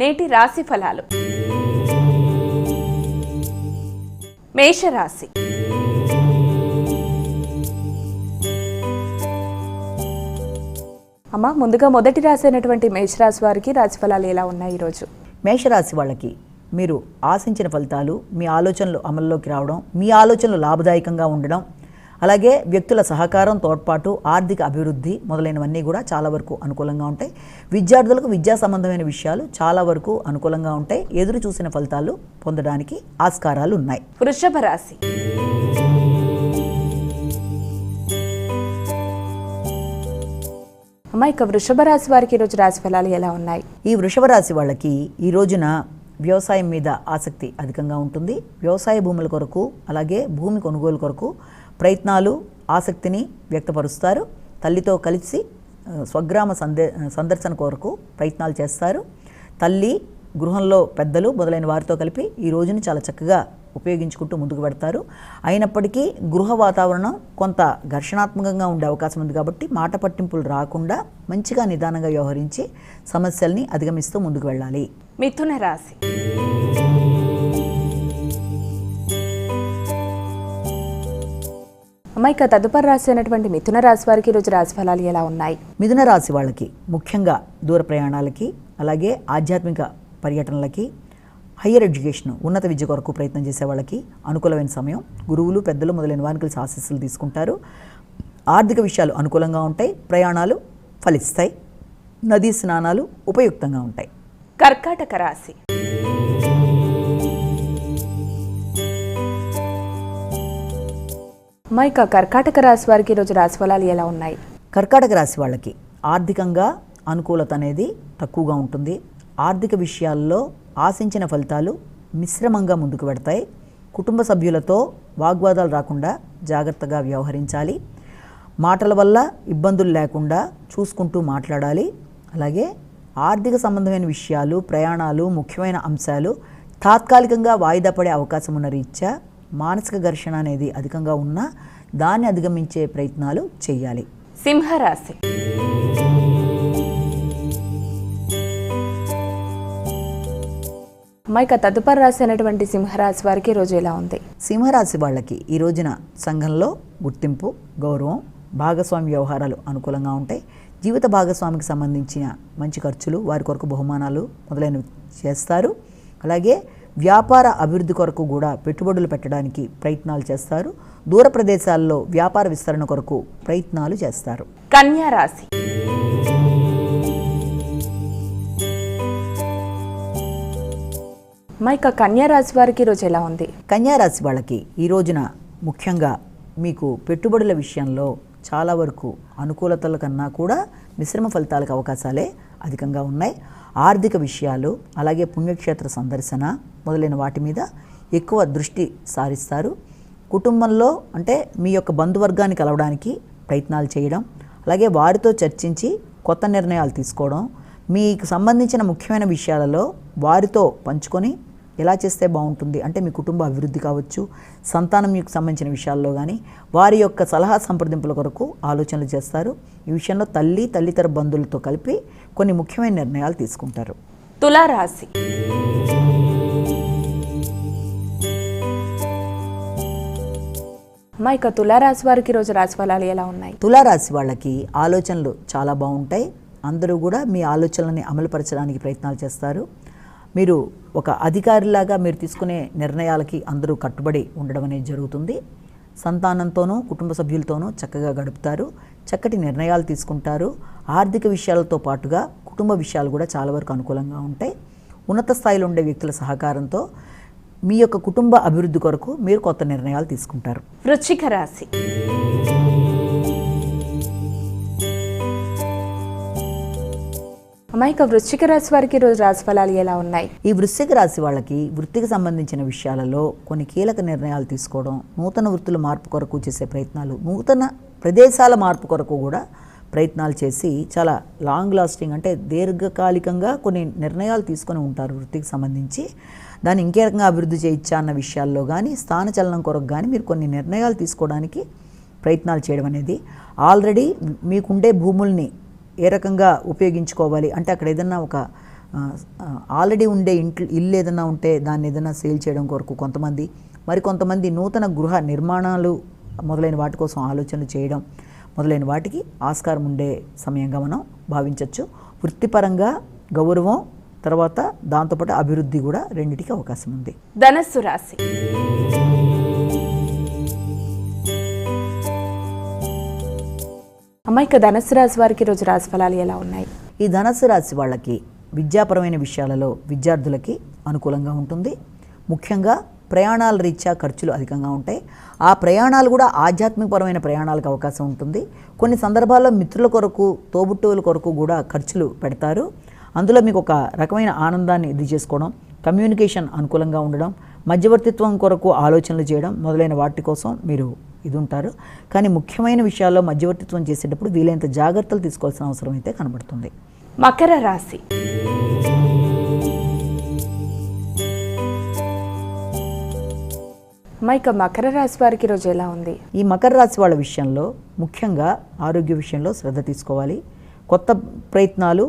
నేటి రాశి ఫలాలు. మేషరాశి. అమ్మ, ముందుగా మొదటి రాశి అయినటువంటి మేషరాశి వారికి రాశి ఫలాలు ఎలా ఉన్నాయి ఈరోజు? మేషరాశి వాళ్ళకి మీరు ఆశించిన ఫలితాలు, మీ ఆలోచనలు అమల్లోకి రావడం, మీ ఆలోచనలు లాభదాయకంగా ఉండడం, అలాగే వ్యక్తుల సహకారం, తోడ్పాటు, ఆర్థిక అభివృద్ధి మొదలైనవన్నీ కూడా చాలా వరకు అనుకూలంగా ఉంటాయి. విద్యార్థులకు విద్యా సంబంధమైన విషయాలు చాలా వరకు అనుకూలంగా ఉంటాయి. ఎదురు చూసిన ఫలితాలు పొందడానికి ఆస్కారాలు ఉన్నాయి. వృషభ రాశి. అమ్మ, ఇక వృషభ రాశి వారికి ఈరోజు రాశి ఫలాలు ఎలా ఉన్నాయి? ఈ వృషభ రాశి వాళ్ళకి ఈ రోజున వ్యవసాయం మీద ఆసక్తి అధికంగా ఉంటుంది. వ్యవసాయ భూముల కొరకు, అలాగే భూమి కొనుగోలు కొరకు ప్రయత్నాలు, ఆసక్తిని వ్యక్తపరుస్తారు. తల్లితో కలిసి స్వగ్రామ సందర్శన కొరకు ప్రయత్నాలు చేస్తారు. తల్లి, గృహంలో పెద్దలు మొదలైన వారితో కలిపి ఈ రోజుని చాలా చక్కగా ఉపయోగించుకుంటూ ముందుకు పెడతారు. అయినప్పటికీ గృహ వాతావరణం కొంత ఘర్షణాత్మకంగా ఉండే అవకాశం ఉంది కాబట్టి మాట పట్టింపులు రాకుండా మంచిగా నిదానంగా వ్యవహరించి సమస్యల్ని అధిగమిస్తూ ముందుకు వెళ్ళాలి. మిథున రాశి. అమ్మ, ఇక తదుపరి రాశి అయినటువంటి మిథున రాశి వారికి ఈరోజు రాశి ఫలాలు ఎలా ఉన్నాయి? మిథున రాశి వాళ్ళకి ముఖ్యంగా దూర ప్రయాణాలకి, అలాగే ఆధ్యాత్మిక పర్యటనలకి, హయ్యర్ ఎడ్యుకేషన్, ఉన్నత విద్య కొరకు ప్రయత్నం చేసే వాళ్ళకి అనుకూలమైన సమయం. గురువులు, పెద్దలు మొదలైన వారికి కలిసి ఆశీస్సులు తీసుకుంటారు. ఆర్థిక విషయాలు అనుకూలంగా ఉంటాయి. ప్రయాణాలు ఫలిస్తాయి. నదీ స్నానాలు ఉపయుక్తంగా ఉంటాయి. కర్కాటక రాశి. అమ్మ, ఇక కర్కాటక రాశి వారికి ఈరోజు రాశి ఫలాలు ఎలా ఉన్నాయి? కర్కాటక రాశి వాళ్ళకి ఆర్థికంగా అనుకూలత అనేది తక్కువగా ఉంటుంది. ఆర్థిక విషయాల్లో ఆశించిన ఫలితాలు మిశ్రమంగా ముందుకు పెడతాయి. కుటుంబ సభ్యులతో వాగ్వాదాలు రాకుండా జాగ్రత్తగా వ్యవహరించాలి. మాటల వల్ల ఇబ్బందులు లేకుండా చూసుకుంటూ మాట్లాడాలి. అలాగే ఆర్థిక సంబంధమైన విషయాలు, ప్రయాణాలు, ముఖ్యమైన అంశాలు తాత్కాలికంగా వాయిదా పడే అవకాశం ఉన్న రీత్యా మానసిక ఘర్షణ అనేది అధికంగా ఉన్నా దాన్ని అధిగమించే ప్రయత్నాలు చేయాలి. సింహరాశి. ఇక తదుపరి రాశి అయినటువంటి సింహరాశి వారికి రోజు ఎలా ఉంది? సింహరాశి వాళ్ళకి ఈ రోజున సంఘంలో గుర్తింపు, గౌరవం, భాగస్వామి వ్యవహారాలు అనుకూలంగా ఉంటాయి. జీవిత భాగస్వామికి సంబంధించిన మంచి ఖర్చులు, వారి కొరకు బహుమానాలు మొదలైనవి చేస్తారు. అలాగే వ్యాపార అభివృద్ధి కొరకు కూడా పెట్టుబడులు పెట్టడానికి ప్రయత్నాలు చేస్తారు. దూర ప్రదేశాల్లో వ్యాపార విస్తరణ కొరకు ప్రయత్నాలు చేస్తారు. కన్యా రాశి. ఇక కన్యా రాశి వారికి ఈరోజు ఎలా ఉంది? కన్యా రాశి వాళ్ళకి ఈ రోజున ముఖ్యంగా మీకు పెట్టుబడుల విషయంలో చాలా వరకు అనుకూలతల కన్నా కూడా మిశ్రమ ఫలితాలకు అవకాశాలే అధికంగా ఉన్నాయి. ఆర్థిక విషయాలు, అలాగే పుణ్యక్షేత్ర సందర్శన మొదలైన వాటి మీద ఎక్కువ దృష్టి సారిస్తారు. కుటుంబంలో అంటే మీ యొక్క బంధువర్గాన్ని కలవడానికి ప్రయత్నాలు చేయడం, అలాగే వారితో చర్చించి కొత్త నిర్ణయాలు తీసుకోవడం, మీకు సంబంధించిన ముఖ్యమైన విషయాలలో వారితో పంచుకొని ఎలా చేస్తే బాగుంటుంది అంటే మీ కుటుంబ అభివృద్ధి కావచ్చు, సంతానం మీకు సంబంధించిన విషయాల్లో కానీ వారి యొక్క సలహా సంప్రదింపుల కొరకు ఆలోచనలు చేస్తారు. ఈ విషయంలో తల్లితర బంధువులతో కలిపి కొన్ని ముఖ్యమైన నిర్ణయాలు తీసుకుంటారు. తులారాశి. ఇక తులారాశి వారికి రోజు రాశి ఫలాలు ఎలా ఉన్నాయి? తులారాశి వాళ్ళకి ఆలోచనలు చాలా బాగుంటాయి. అందరూ కూడా మీ ఆలోచనలని అమలుపరచడానికి ప్రయత్నాలు చేస్తారు. మీరు ఒక అధికారిలాగా మీరు తీసుకునే నిర్ణయాలకి అందరూ కట్టుబడి ఉండడం అనేది జరుగుతుంది. సంతానంతోనూ, కుటుంబ సభ్యులతోనూ చక్కగా గడుపుతారు. చక్కటి నిర్ణయాలు తీసుకుంటారు. ఆర్థిక విషయాలతో పాటుగా కుటుంబ విషయాలు కూడా చాలా వరకు అనుకూలంగా ఉంటాయి. ఉన్నత స్థాయిలో ఉండే వ్యక్తుల సహకారంతో మీ యొక్క కుటుంబ అభివృద్ధి కొరకు మీరు కొత్త నిర్ణయాలు తీసుకుంటారు. వృశ్చిక రాశి. ఇక వృశ్చిక రాశి వారికి రోజు రాశి ఫలాలు ఎలా ఉన్నాయి? ఈ వృశ్చిక రాశి వాళ్ళకి వృత్తికి సంబంధించిన విషయాలలో కొన్ని కీలక నిర్ణయాలు తీసుకోవడం, నూతన వృత్తుల మార్పు కొరకు చేసే ప్రయత్నాలు, నూతన ప్రదేశాల మార్పు కొరకు కూడా ప్రయత్నాలు చేసి చాలా లాంగ్ లాస్టింగ్ అంటే దీర్ఘకాలికంగా కొన్ని నిర్ణయాలు తీసుకొని ఉంటారు. వృత్తికి సంబంధించి దాన్ని ఇంకే రకంగా అభివృద్ధి చేయొచ్చా అన్న విషయాల్లో కానీ, స్థానచలనం కొరకు కానీ మీరు కొన్ని నిర్ణయాలు తీసుకోవడానికి ప్రయత్నాలు చేయడం అనేది, ఆల్రెడీ మీకుండే భూముల్ని ఏ రకంగా ఉపయోగించుకోవాలి అంటే అక్కడ ఏదన్నా ఒక ఆల్రెడీ ఉండే ఇల్లు ఏదైనా ఉంటే దాన్ని ఏదైనా సేల్ చేయడం కొరకు కొంతమంది, మరికొంతమంది నూతన గృహ నిర్మాణాలు మొదలైన వాటి కోసం ఆలోచనలు చేయడం మొదలైన వాటికి ఆస్కారం ఉండే సమయంగా మనం భావించవచ్చు. వృత్తిపరంగా గౌరవం, తర్వాత దాంతోపాటు అభివృద్ధి కూడా రెండిటికి అవకాశం ఉంది. ధనస్సు రాశి. అమ్మాయిక ధనస్సు రాశి వారికి రోజు రాశి ఫలాలు ఎలా ఉన్నాయి? ఈ ధనస్సు రాశి వాళ్ళకి విద్యాపరమైన విషయాలలో విద్యార్థులకి అనుకూలంగా ఉంటుంది. ముఖ్యంగా ప్రయాణాల రీత్యా ఖర్చులు అధికంగా ఉంటాయి. ఆ ప్రయాణాలు కూడా ఆధ్యాత్మికపరమైన ప్రయాణాలకు అవకాశం ఉంటుంది. కొన్ని సందర్భాల్లో మిత్రుల కొరకు, తోబుట్టువుల కొరకు కూడా ఖర్చులు పెడతారు. అందులో మీకు ఒక రకమైన ఆనందాన్ని ఇది చేసుకోవడం, కమ్యూనికేషన్ అనుకూలంగా ఉండడం, మధ్యవర్తిత్వం కొరకు ఆలోచనలు చేయడం మొదలైన వాటి కోసం మీరు ఇది ఉంటారు. కానీ ముఖ్యమైన విషయాల్లో మధ్యవర్తిత్వం చేసేటప్పుడు వీలైనంత జాగ్రత్తలు తీసుకోవాల్సిన అవసరం అయితే కనబడుతుంది. మకర రాశి. అమ్మాయిక మకర రాశి వారికి రోజు ఎలా ఉంది? ఈ మకర రాశి వాళ్ళ విషయంలో ముఖ్యంగా ఆరోగ్య విషయంలో శ్రద్ధ తీసుకోవాలి. కొత్త ప్రయత్నాలు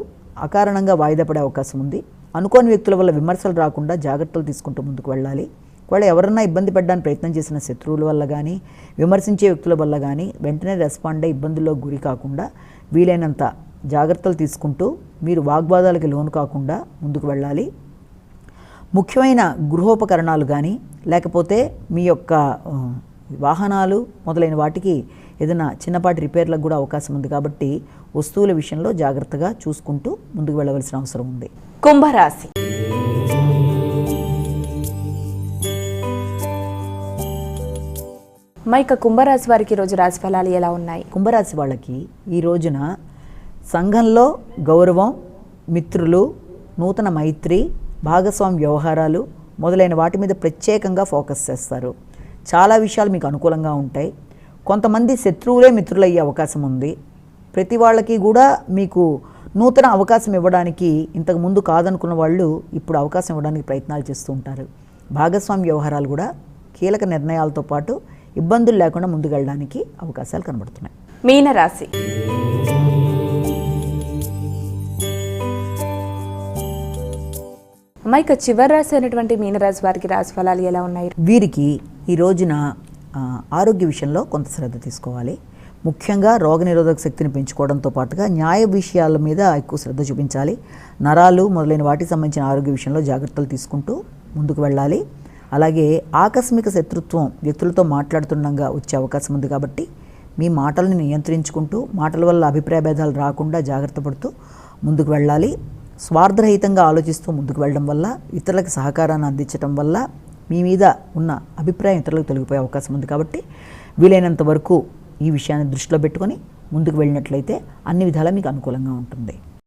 అకారణంగా వాయిదా పడే అవకాశం ఉంది. అనుకోని వ్యక్తుల వల్ల విమర్శలు రాకుండా జాగ్రత్తలు తీసుకుంటూ ముందుకు వెళ్ళాలి. ఒకవేళ ఎవరన్నా ఇబ్బంది పడడానికి ప్రయత్నం చేసిన శత్రువుల వల్ల కానీ, విమర్శించే వ్యక్తుల వల్ల కానీ వెంటనే రెస్పాండ్ అయ్యి ఇబ్బందుల్లో గురి కాకుండా వీలైనంత జాగ్రత్తలు తీసుకుంటూ మీరు వాగ్వాదాలకి లోను కాకుండా ముందుకు వెళ్ళాలి. ముఖ్యమైన గృహోపకరణాలు కానీ, లేకపోతే మీ యొక్క వాహనాలు మొదలైన వాటికి ఏదైనా చిన్నపాటి రిపేర్లకు కూడా అవకాశం ఉంది. కాబట్టి వస్తువుల విషయంలో జాగ్రత్తగా చూసుకుంటూ ముందుకు వెళ్ళవలసిన అవసరం ఉంది. కుంభరాశి. మైక కుంభరాశి వారికి రోజు రాశి ఫలాలు ఎలా ఉన్నాయి? కుంభరాశి వాళ్ళకి ఈ రోజున సంఘంలో గౌరవం, మిత్రులు, నూతన మైత్రి, భాగస్వామ్య వ్యవహారాలు మొదలైన వాటి మీద ప్రత్యేకంగా ఫోకస్ చేస్తారు. చాలా విషయాలు మీకు అనుకూలంగా ఉంటాయి. కొంతమంది శత్రువులే మిత్రులయ్యే అవకాశం ఉంది. ప్రతి వాళ్ళకి కూడా మీకు నూతన అవకాశం ఇవ్వడానికి, ఇంతకు ముందు కాదనుకున్న వాళ్ళు ఇప్పుడు అవకాశం ఇవ్వడానికి ప్రయత్నాలు చేస్తూ ఉంటారు. భాగస్వామ్య వ్యవహారాలు కూడా కీలక నిర్ణయాలతో పాటు ఇబ్బందులు లేకుండా ముందుకు వెళ్ళడానికి అవకాశాలు కనబడుతున్నాయి. మీనరాశి. అమ్మాయిక చివరి రాశి అయినటువంటి మీనరాశి వారికి రాశి ఫలాలు ఎలా ఉన్నాయి? వీరికి ఈ రోజున ఆరోగ్య విషయంలో కొంత శ్రద్ధ తీసుకోవాలి. ముఖ్యంగా రోగనిరోధక శక్తిని పెంచుకోవడంతో పాటుగా న్యాయ విషయాల మీద ఎక్కువ శ్రద్ధ చూపించాలి. నరాలు మొదలైన వాటికి సంబంధించిన ఆరోగ్య విషయంలో జాగ్రత్తలు తీసుకుంటూ ముందుకు వెళ్ళాలి. అలాగే ఆకస్మిక శత్రుత్వం వ్యక్తులతో మాట్లాడుతుండగా వచ్చే అవకాశం ఉంది. కాబట్టి మీ మాటలను నియంత్రించుకుంటూ మాటల వల్ల అభిప్రాయ భేదాలు రాకుండా జాగ్రత్త పడుతూ ముందుకు వెళ్ళాలి. స్వార్థరహితంగా ఆలోచిస్తూ ముందుకు వెళ్ళడం వల్ల, ఇతరులకు సహకారాన్ని అందించడం వల్ల మీ మీద ఉన్న అభిప్రాయం ఇతరులకు తొలగిపోయే అవకాశం ఉంది. కాబట్టి వీలైనంత వరకు ఈ విషయాన్ని దృష్టిలో పెట్టుకొని ముందుకు వెళ్ళినట్లయితే అన్ని విధాలా మీకు అనుకూలంగా ఉంటుంది.